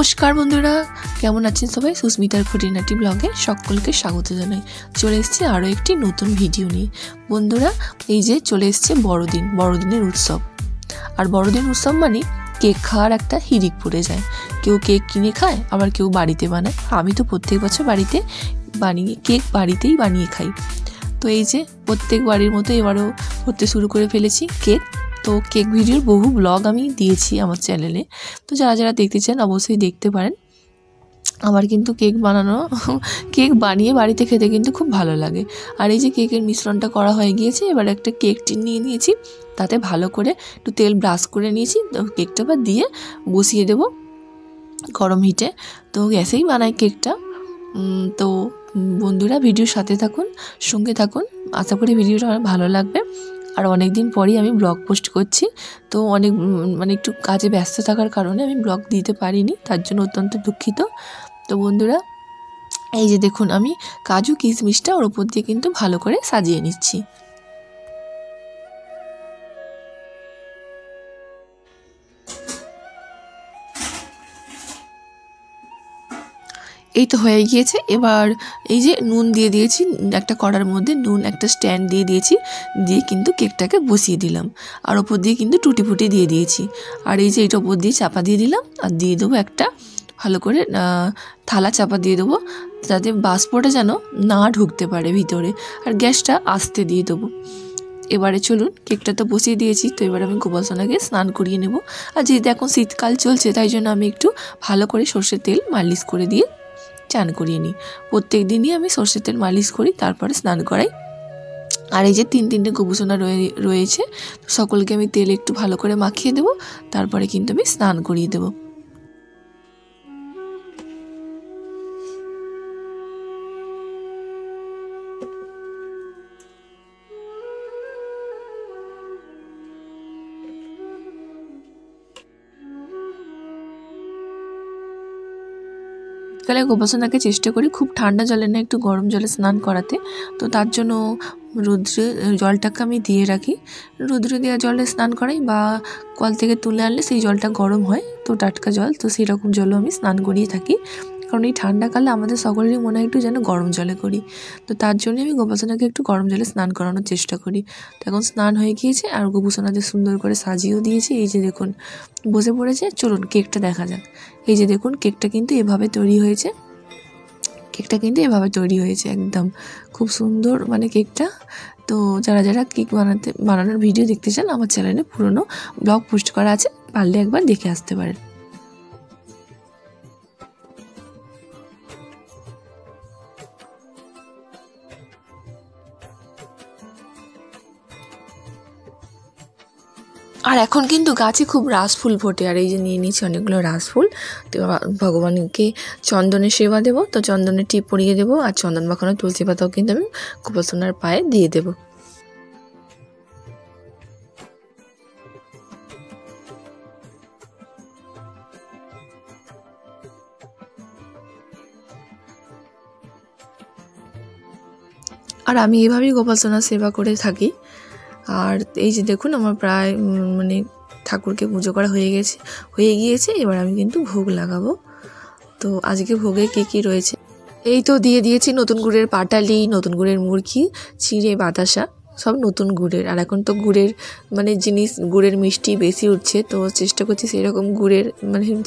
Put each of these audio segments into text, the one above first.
নমস্কার বন্ধুরা, কেমন আছেন সবাই? সুস্মিতার খুঁটিনাটি ব্লগে সকলকে স্বাগত জানাই। চলে এসেছি আরও একটি নতুন ভিডিও নিয়ে। বন্ধুরা, এই যে চলে এসছে বড়দিনের উৎসব। আর বড়দিন উৎসব মানে কেক খাওয়ার একটা হিড়িক পড়ে যায়। কেউ কেক কিনে খায়, আবার কেউ বাড়িতে বানায়। আমি তো প্রত্যেক বছর কেক বাড়িতেই বানিয়ে খাই। তো এই যে প্রত্যেক বাড়ির মতো এবারও করতে শুরু করে ফেলেছি কেক। তো কেক ভিডিওর বহু ব্লগ আমি দিয়েছি আমার চ্যানেলে, তো যারা যারা দেখতে চান অবশ্যই দেখতে পারেন। আমার কিন্তু কেক বানিয়ে বাড়িতে খেতে কিন্তু খুব ভালো লাগে। আর এই যে কেকের মিশ্রণটা করা হয়ে গিয়েছে, এবার একটা কেক টিন নিয়ে নিয়েছি, তাতে ভালো করে একটু তেল ব্রাশ করে নিয়েছি। তো কেকটা আবার দিয়ে বসিয়ে দেব গরম হিটে। তো গ্যাসেই বানাই কেকটা। তো বন্ধুরা, ভিডিওর সাথে থাকুন, সঙ্গে থাকুন, আশা করি ভিডিওটা ভালো লাগবে। আর অনেক দিন পরই আমি ব্লগ পোস্ট করছি, তো একটু কাজে ব্যস্ত থাকার কারণে আমি ব্লগ দিতে পারিনি, তার জন্য অত্যন্ত দুঃখিত। তো বন্ধুরা, এই যে দেখুন, আমি কাজু কিশমিশটা ওর উপর দিয়ে কিন্তু ভালো করে সাজিয়ে নিচ্ছি। এই তো হয়ে গিয়েছে। এবার এই যে নুন দিয়ে দিয়েছি একটা কড়ার মধ্যে, একটা স্ট্যান্ড দিয়ে দিয়েছি, দিয়ে কিন্তু কেকটাকে বসিয়ে দিলাম। আর ওপর দিয়ে কিন্তু টুটি ফুটি দিয়ে দিয়েছি। আর এই যে এইটা ওপর দিয়ে চাপা দিয়ে দিলাম, আর দিয়ে দেবো একটা ভালো করে থালা চাপা দিয়ে দেবো, যাতে বাষ্পটা যেন না ঢুকতে পারে ভিতরে। আর গ্যাসটা আস্তে দিয়ে দেবো। এবারে চলুন, কেকটা তো বসিয়ে দিয়েছি, তো এবার আমি গোপাল সোনাকে স্নান করিয়ে নেব। আর যেহেতু এখন শীতকাল চলছে, তাই জন্য আমি একটু ভালো করে সর্ষের তেল মালিশ করে দিয়ে চান করিয়ে নিই। প্রত্যেক দিনই আমি সর্ষের তেল মালিশ করি, তারপরে স্নান করাই। আর এই যে তিনটে গোপুসোনা রয়েছে, সকলকে আমি তেল একটু ভালো করে মাখিয়ে দেবো, তারপরে কিন্তু আমি স্নান করিয়ে দেবো। শীতকালে গোপাসনাকে চেষ্টা করি খুব ঠান্ডা জলে না, একটু গরম জলে স্নান করাতে। তো তার জন্য রৌদ্রে জলটাকে আমি দিয়ে রাখি, রৌদ্রে দেওয়া জলে স্নান করাই, বা কল থেকে তুলে আনলে সেই জলটা গরম হয়, তো টাটকা জল, তো সেই রকম জলও আমি স্নান করিয়ে থাকি। কারণ এই ঠান্ডাকালে আমাদের সকলেরই মনে হয় একটু যেন গরম জলে করি, তো তার জন্য আমি গোপাসনাকে একটু গরম জলে স্নান করানোর চেষ্টা করি। তো এখন স্নান হয়ে গিয়েছে, আর গোপুসোনাদের সুন্দর করে সাজিয়েও দিয়েছি। এই যে দেখুন বসে পড়েছে, চলুন কেকটা দেখা যাক। এই যে দেখুন, কেকটা কিন্তু এভাবে তৈরি হয়েছে। একদম খুব সুন্দর কেকটা। তো যারা যারা কেক বানানোর ভিডিও দেখতে চান, আমার চ্যানেলে পুরনো ব্লগ পোস্ট করা আছে, পারলে একবার দেখে আসতে পারেন। আর এখন কিন্তু গাছে খুব রাসফুল ফোটে, আর এই যে নিয়ে নিয়েছি অনেকগুলো রাসফুল। তো ভগবানকে চন্দনের সেবা দেবো, তো চন্দনের টিপ পরিয়ে দেবো, আর চন্দন মাখানো তুলসী পাতাও কিন্তু আমি গোপাসনার পায়ে দিয়ে দেবো। আর আমি এভাবেই গোপাসনার সেবা করে থাকি। আর এই যে দেখুন, আমার প্রায় ঠাকুরকে পুজো করা হয়ে গিয়েছে। এবার আমি কিন্তু ভোগ লাগাবো। তো আজকে ভোগে কী রয়েছে, এই তো দিয়ে দিয়েছি নতুন গুড়ের পাটালি, নতুন গুড়ের মুরকি, চিঁড়ে, বাতাসা, সব নতুন গুড়ের। আর এখন তো গুড়ের গুড়ের মিষ্টি বেশি উঠছে, তো চেষ্টা করছি সেই রকম গুড়ের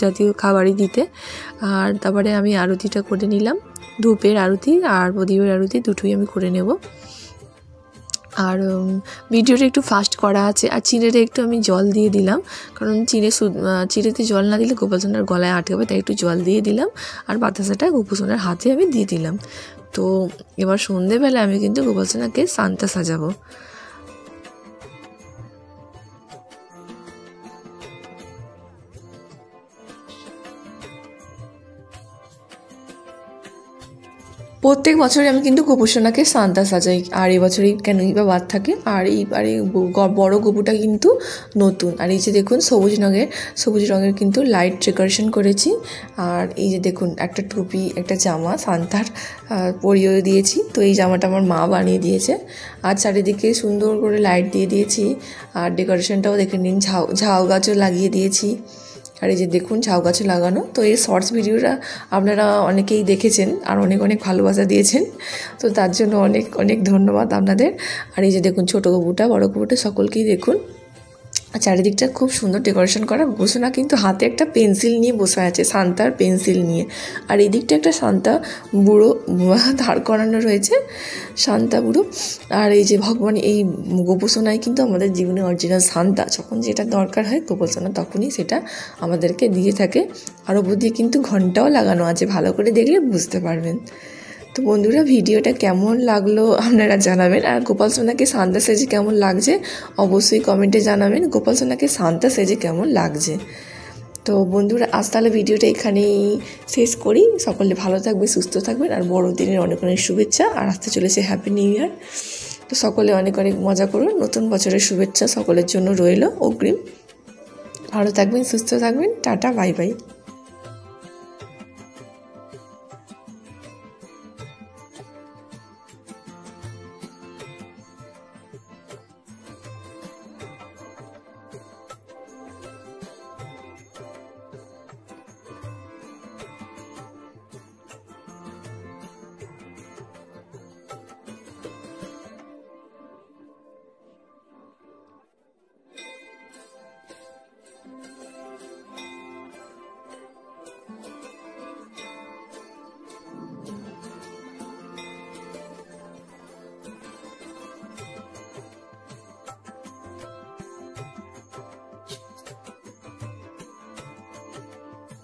জাতীয় খাবারই দিতে। আর তারপরে আমি আরতিটা করে নিলাম, ধূপের আরতি আর প্রদীপের আরতি দুটোই আমি করে নেব। আর ভিডিওটা একটু ফাস্ট করা আছে। আর চিঁড়েতে একটু আমি জল দিয়ে দিলাম, কারণ চিঁড়েতে জল না দিলে গোপালসোনার গলায় আটকাবে, তাই একটু জল দিয়ে দিলাম। আর বাতাসাটা গোপালসোনার হাতে আমি দিয়ে দিলাম। তো এবার সন্ধেবেলা আমি কিন্তু গোপালসোনাকে সান্তা সাজাবো। প্রত্যেক বছরই আমি কিন্তু গোপুসোনাকে সান্তা সাজাই, আর এবছরই কেনই বা বাদ থাকে। আর এইবারে বড় গোপুটা কিন্তু নতুন। আর এই যে দেখুন, সবুজ রঙের কিন্তু লাইট ডেকোরেশন করেছি। আর এই যে দেখুন, একটা টুপি, একটা জামা সান্তার পরিয়ে দিয়েছি। তো এই জামাটা আমার মা বানিয়ে দিয়েছে। আর চারিদিকে সুন্দর করে লাইট দিয়ে দিয়েছি। আর ডেকোরেশনটাও দেখে নিন, ঝাউ গাছও লাগিয়ে দিয়েছি। আর এই যে দেখুন ঝাউ গাছে লাগানো। তো এই শর্টস ভিডিওটা আপনারা অনেকেই দেখেছেন আর অনেক অনেক ভালোবাসা দিয়েছেন, তো তার জন্য অনেক অনেক ধন্যবাদ আপনাদের। আর এই যে দেখুন ছোটো কবুটা বড় কবুটা সকলকেই দেখুন। আর চারিদিকটা খুব সুন্দর ডেকোরেশন করা। ঘোষণা কিন্তু হাতে একটা পেন্সিল নিয়ে বসে আছে, শান্তার পেন্সিল নিয়ে। আর এই দিকটা একটা শান্তা বুড়ো দাঁড় করানো রয়েছে, শান্তা বুড়ো। আর এই যে ভগবান, এই গোপোষণায় কিন্তু আমাদের জীবনে অরিজিনাল শান্তা, যখন যেটা দরকার হয় গোপোষণা তখনই সেটা আমাদেরকে দিয়ে থাকে। আর ওপর দিয়ে কিন্তু ঘন্টাও লাগানো আছে, ভালো করে দেখলে বুঝতে পারবেন। তো বন্ধুরা, ভিডিওটা কেমন লাগলো আপনারা জানাবেন। আর গোপাল সোনাকে শান্তা সেজে কেমন লাগছে অবশ্যই কমেন্টে জানাবেন, গোপাল সোনাকে শান্তা সেজে কেমন লাগছে। তো বন্ধুরা, আজ তাহলে ভিডিওটা এখানেই শেষ করি। সকলে ভালো থাকবে, সুস্থ থাকবেন, আর বড়দিনের অনেক অনেক শুভেচ্ছা। আর আসতে চলেছে হ্যাপি নিউ ইয়ার। তো সকলে অনেক অনেক মজা করুন, নতুন বছরের শুভেচ্ছা সকলের জন্য রইল অগ্রিম। ভালো থাকবেন, সুস্থ থাকবেন, টাটা, বাই বাই।